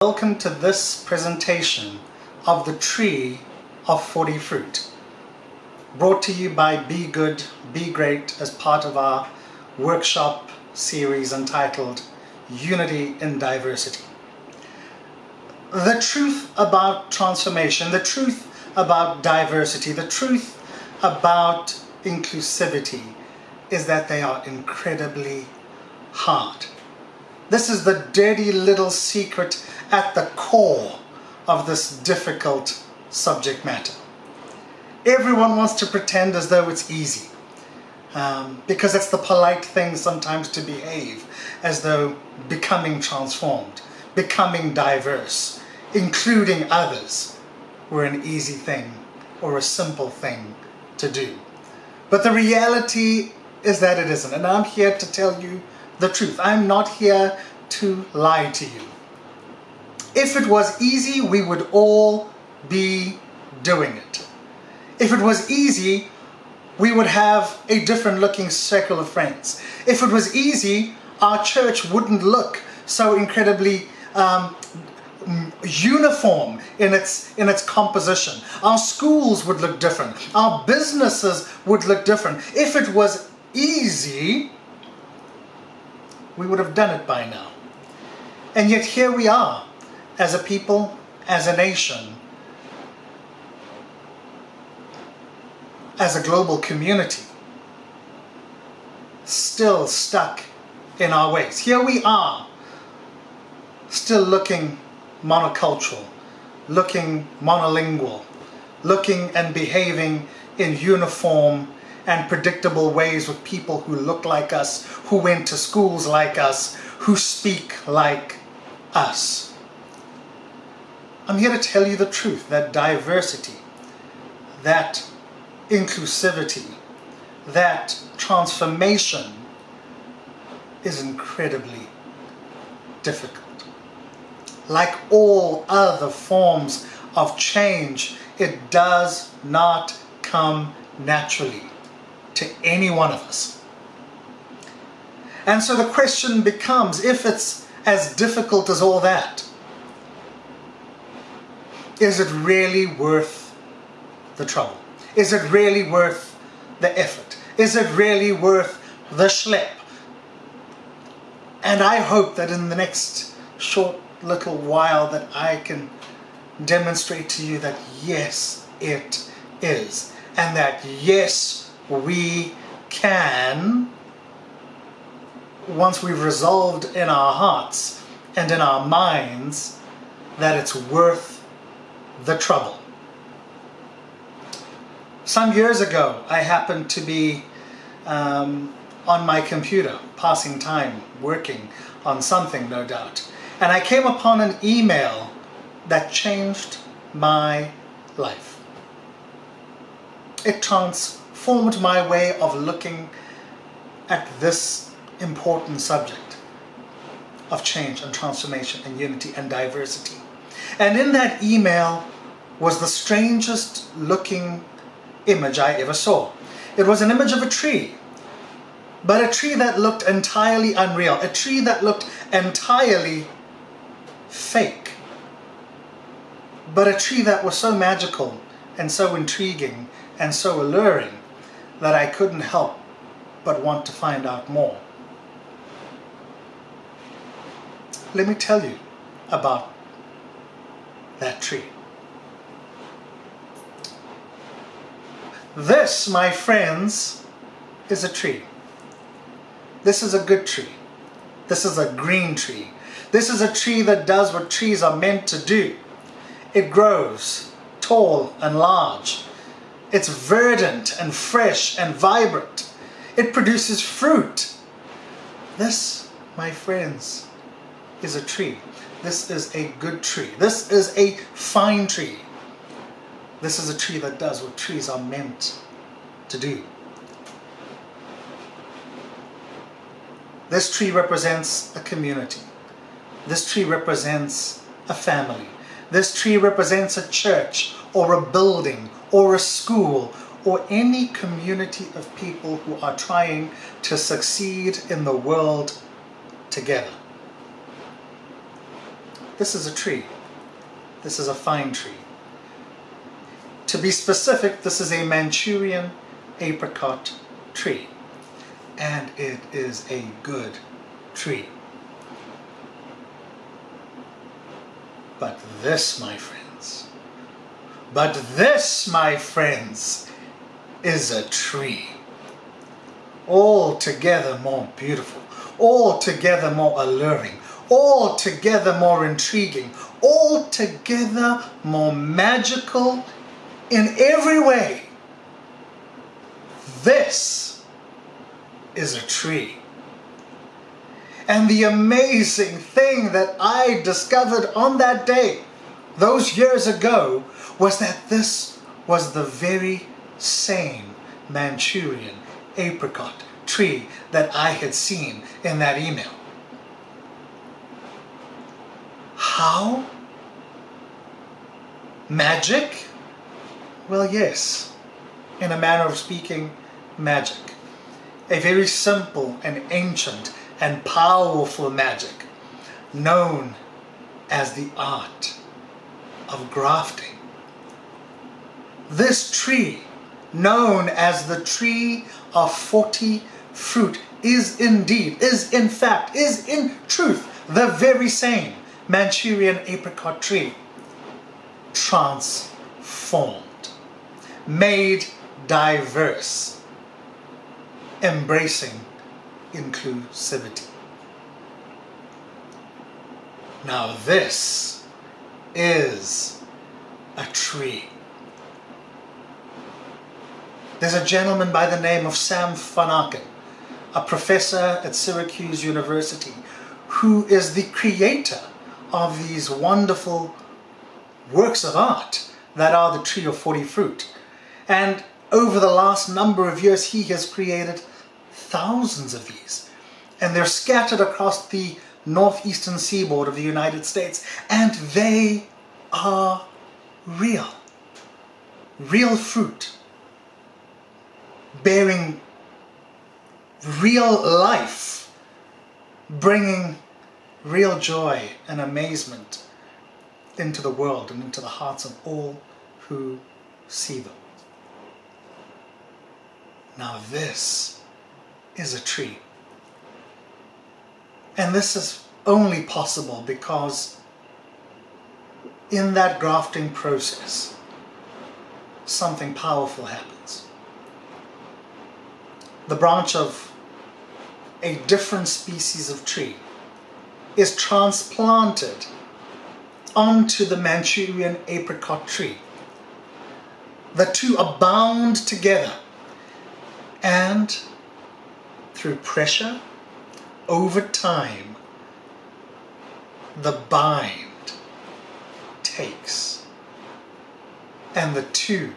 Welcome to this presentation of the Tree of 40 Fruit, brought to you by Be Good, Be Great as part of our workshop series entitled Unity in Diversity. The truth about transformation, the truth about diversity, the truth about inclusivity is that they are incredibly hard. This is the dirty little secret at the core of this difficult subject matter. Everyone wants to pretend as though it's easy, because it's the polite thing sometimes to behave as though becoming transformed, becoming diverse, including others were an easy thing or a simple thing to do. But the reality is that it isn't, and I'm here to tell you the truth. I'm not here to lie to you. If it was easy, we would all be doing it. If it was easy, we would have a different looking circle of friends. If it was easy, our church wouldn't look so incredibly uniform in its composition. Our schools would look different. Our businesses would look different. If it was easy, we would have done it by now. And yet here we are, as a people, as a nation, as a global community, still stuck in our ways. Here we are, still looking monocultural, looking monolingual, looking and behaving in uniform and predictable ways with people who look like us, who went to schools like us, who speak like us. I'm here to tell you the truth, that diversity, that inclusivity, that transformation is incredibly difficult. Like all other forms of change, it does not come naturally to any one of us. And so the question becomes, if it's as difficult as all that, is it really worth the trouble? Is it really worth the effort? Is it really worth the schlep? And I hope that in the next short little while that I can demonstrate to you that yes, it is. And that yes, we can, once we've resolved in our hearts and in our minds that it's worth the trouble. Some years ago, I happened to be on my computer, passing time, working on something, no doubt, and I came upon an email that changed my life. It transformed my way of looking at this important subject of change and transformation and unity and diversity. And in that email was the strangest looking image I ever saw. It was an image of a tree, but a tree that looked entirely unreal, a tree that looked entirely fake, but a tree that was so magical and so intriguing and so alluring that I couldn't help but want to find out more. Let me tell you about that tree. This, my friends, is a tree. This is a good tree. This is a green tree. This is a tree that does what trees are meant to do. It grows tall and large. It's verdant and fresh and vibrant. It produces fruit. This, my friends, is a tree. This is a good tree. This is a fine tree. This is a tree that does what trees are meant to do. This tree represents a community. This tree represents a family. This tree represents a church or a building or a school or any community of people who are trying to succeed in the world together. This is a tree. This is a fine tree. To be specific, this is a Manchurian apricot tree. And it is a good tree. But this, my friends, is a tree. Altogether more beautiful, altogether more alluring, altogether more intriguing, altogether more magical in every way. This is a tree. And the amazing thing that I discovered on that day, those years ago, was that this was the very same Manchurian apricot tree that I had seen in that email. How? Magic? Well, yes. In a manner of speaking, magic. A very simple and ancient and powerful magic known as the art of grafting. This tree, known as the tree of 40 fruit, is in truth, the very same Manchurian apricot tree, transformed, made diverse, embracing inclusivity. Now this is a tree. There's a gentleman by the name of Sam van Aken, a professor at Syracuse University, who is the creator of these wonderful works of art that are the tree of 40 fruit. And over the last number of years, he has created thousands of these. And they're scattered across the northeastern seaboard of the United States. And they are real. Real fruit. Bearing real life. Bringing real joy and amazement into the world and into the hearts of all who see them. Now this is a tree. And this is only possible because in that grafting process, something powerful happens. The branch of a different species of tree is transplanted onto the Manchurian apricot tree. The two are bound together, and through pressure, over time, the bind takes, and the two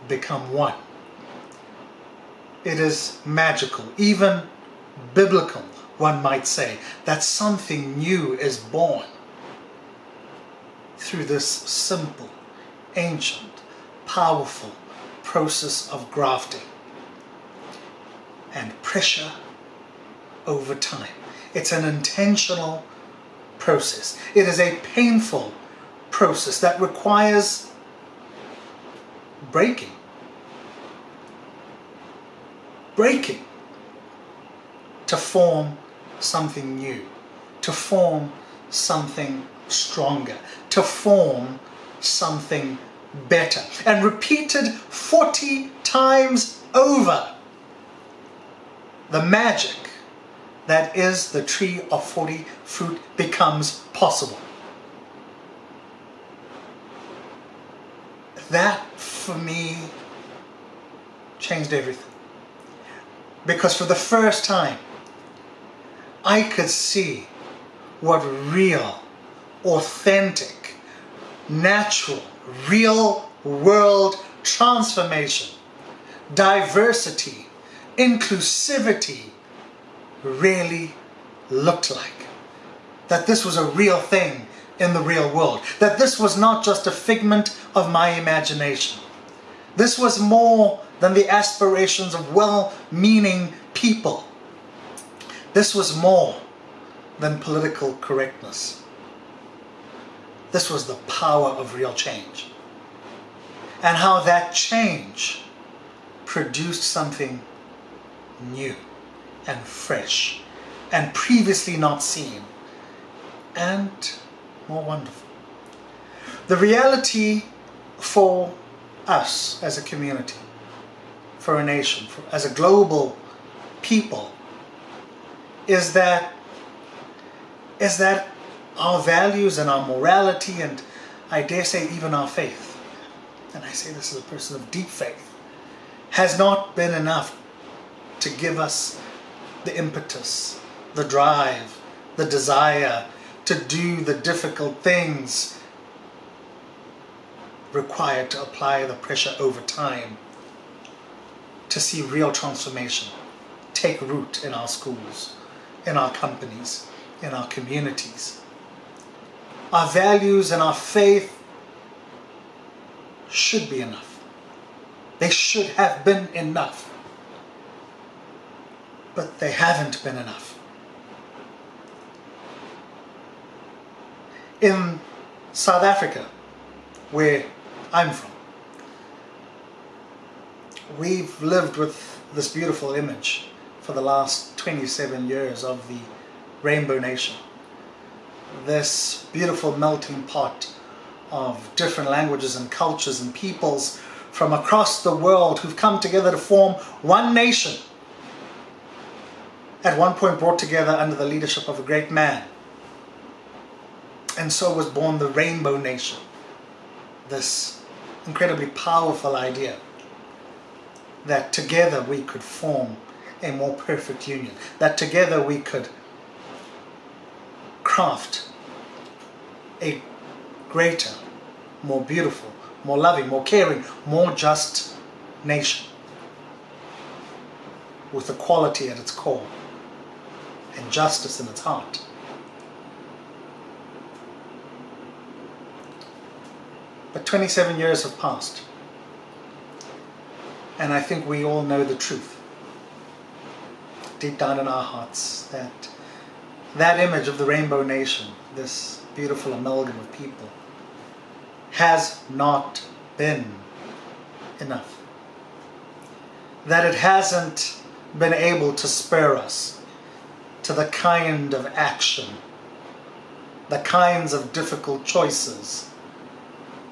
become one. It is magical, even biblical, one might say, that something new is born through this simple, ancient, powerful process of grafting and pressure over time. It's an intentional process. It is a painful process that requires breaking to form something new, to form something stronger, to form something better. And repeated 40 times over, the magic that is the tree of 40 fruit becomes possible. That, for me, changed everything. Because for the first time, I could see what real, authentic, natural, real world transformation, diversity, inclusivity really looked like. That this was a real thing in the real world. That this was not just a figment of my imagination. This was more than the aspirations of well-meaning people. This was more than political correctness. this was the power of real change. And how that change produced something new and fresh and previously not seen and more wonderful. The reality for us as a community, for a nation, as a global people, is that our values and our morality, and I dare say even our faith, and I say this as a person of deep faith, has not been enough to give us the impetus, the drive, the desire to do the difficult things required to apply the pressure over time to see real transformation take root in our schools, in our companies, in our communities. Our values and our faith should be enough. They should have been enough. But they haven't been enough. In South Africa, where I'm from, we've lived with this beautiful image for the last 27 years of the Rainbow Nation. This beautiful melting pot of different languages and cultures and peoples from across the world who've come together to form one nation, at one point brought together under the leadership of a great man. And so was born the Rainbow Nation, this incredibly powerful idea that together we could form a more perfect union, that together we could craft a greater, more beautiful, more loving, more caring, more just nation with equality at its core and justice in its heart. But 27 years have passed, and I think we all know the truth deep down in our hearts that that image of the Rainbow Nation, this beautiful amalgam of people, has not been enough. That it hasn't been able to spur us to the kind of action, the kinds of difficult choices,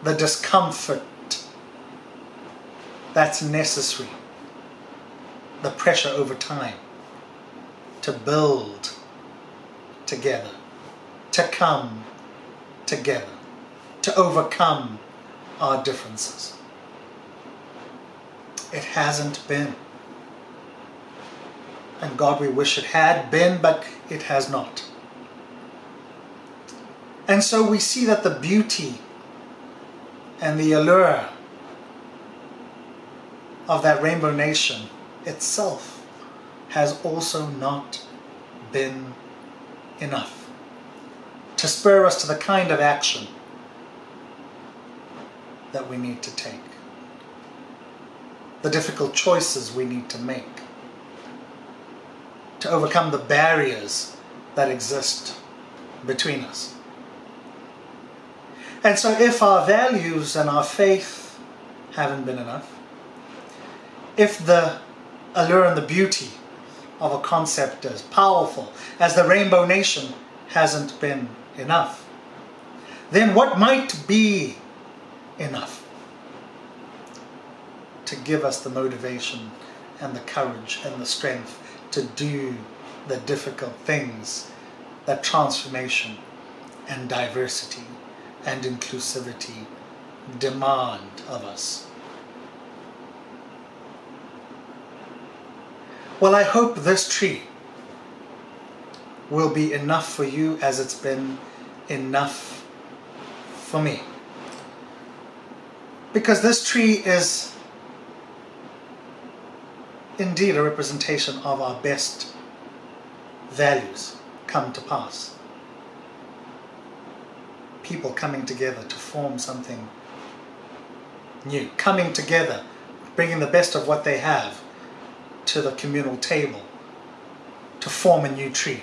the discomfort that's necessary, the pressure over time to build together, to come together, to overcome our differences. It hasn't been. And God, we wish it had been, but it has not. And so we see that the beauty and the allure of that Rainbow Nation itself has also not been enough to spur us to the kind of action that we need to take, the difficult choices we need to make, to overcome the barriers that exist between us. And so if our values and our faith haven't been enough, if the allure and the beauty of a concept as powerful as the Rainbow Nation hasn't been enough, then what might be enough to give us the motivation and the courage and the strength to do the difficult things that transformation and diversity and inclusivity demand of us? Well, I hope this tree will be enough for you as it's been enough for me. Because this tree is indeed a representation of our best values come to pass. People coming together to form something new, coming together, bringing the best of what they have to the communal table to form a new tree,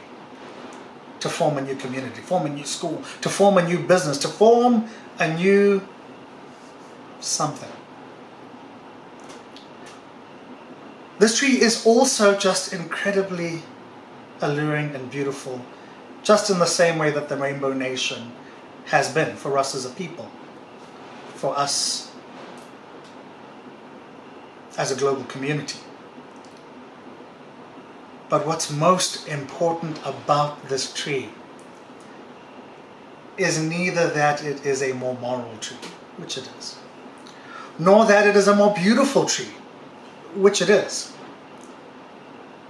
to form a new community, form a new school, to form a new business, to form a new something. This tree is also just incredibly alluring and beautiful, just in the same way that the Rainbow Nation has been for us as a people, for us as a global community. But what's most important about this tree is neither that it is a more moral tree, which it is, nor that it is a more beautiful tree, which it is,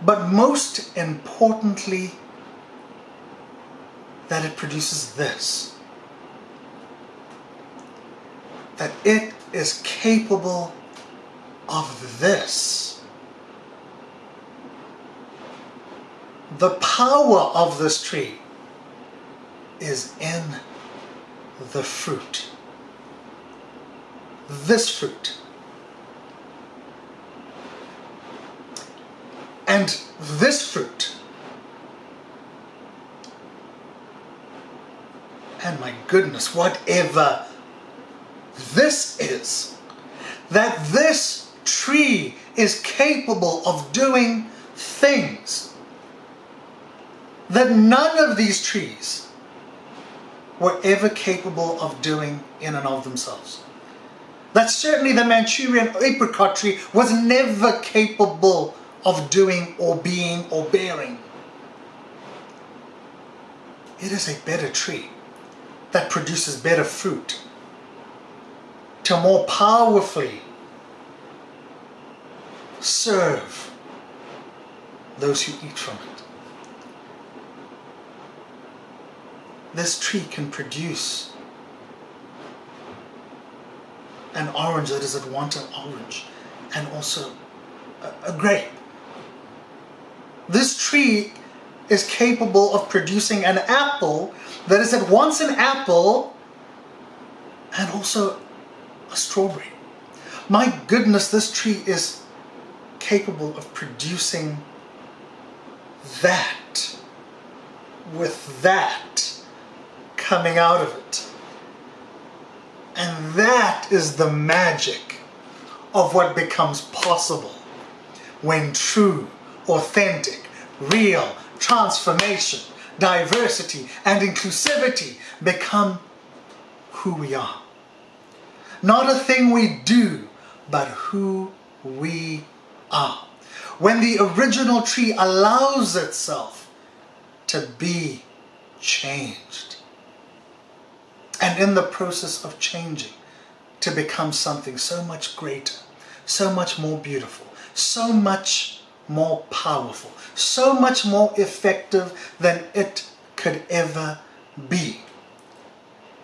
but most importantly, that it produces this, that it is capable of this. The power of this tree is in the fruit. This fruit. And this fruit. And my goodness, whatever this is, that this tree is capable of doing things that none of these trees were ever capable of doing in and of themselves. That certainly the Manchurian apricot tree was never capable of doing or being or bearing. It is a better tree that produces better fruit to more powerfully serve those who eat from it. This tree can produce an orange that is at once an orange and also a grape. This tree is capable of producing an apple that is at once an apple and also a strawberry. My goodness, this tree is capable of producing that with that coming out of it. And that is the magic of what becomes possible when true, authentic, real transformation, diversity, and inclusivity become who we are. Not a thing we do, but who we are. When the original tree allows itself to be changed, and in the process of changing, to become something so much greater, so much more beautiful, so much more powerful, so much more effective than it could ever be.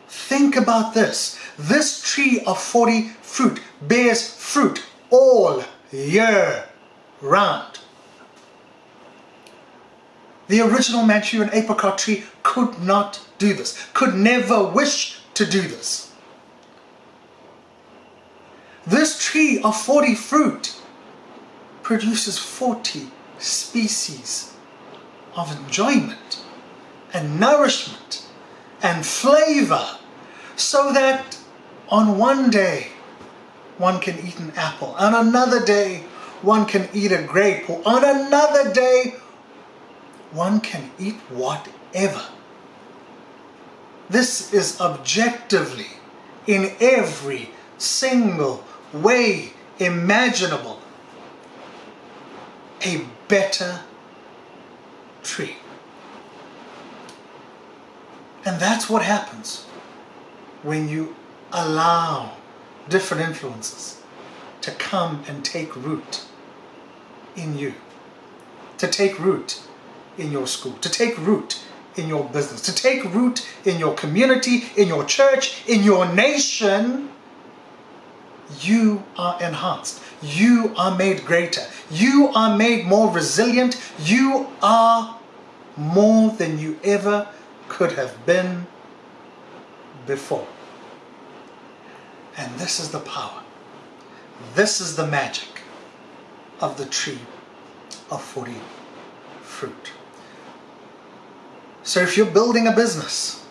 Think about this. This tree of 40 fruit bears fruit all year round. The original Manchurian apricot tree could not do this, could never wish to do this. This tree of 40 fruit produces 40 species of enjoyment and nourishment and flavor, so that on one day one can eat an apple, on another day one can eat a grape, or on another day one can eat whatever. This is objectively, in every single way imaginable, a better tree. And that's what happens when you allow different influences to come and take root in you, to take root in your school, to take root in your business, to take root in your community, in your church, in your nation. You are enhanced. You are made greater. You are made more resilient. You are more than you ever could have been before. And this is the power. This is the magic of the tree of 40 fruit. So if you're building a business,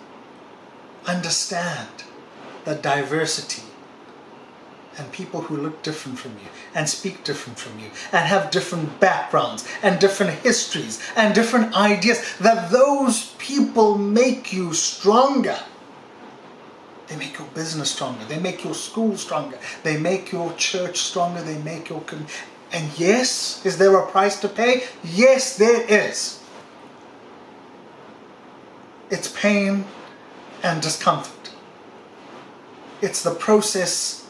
understand the diversity and people who look different from you and speak different from you and have different backgrounds and different histories and different ideas, that those people make you stronger. They make your business stronger. They make your school stronger. They make your church stronger. They make your and yes, is there a price to pay? Yes, there is. It's pain and discomfort. It's the process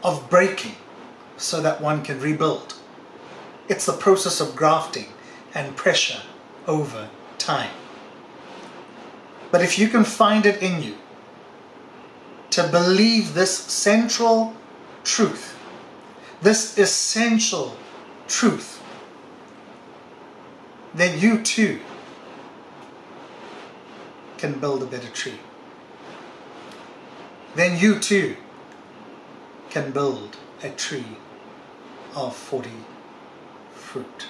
of breaking so that one can rebuild. It's the process of grafting and pressure over time. But if you can find it in you to believe this central truth, this essential truth, then you too can build a better tree. Then you too can build a tree of 40 fruit.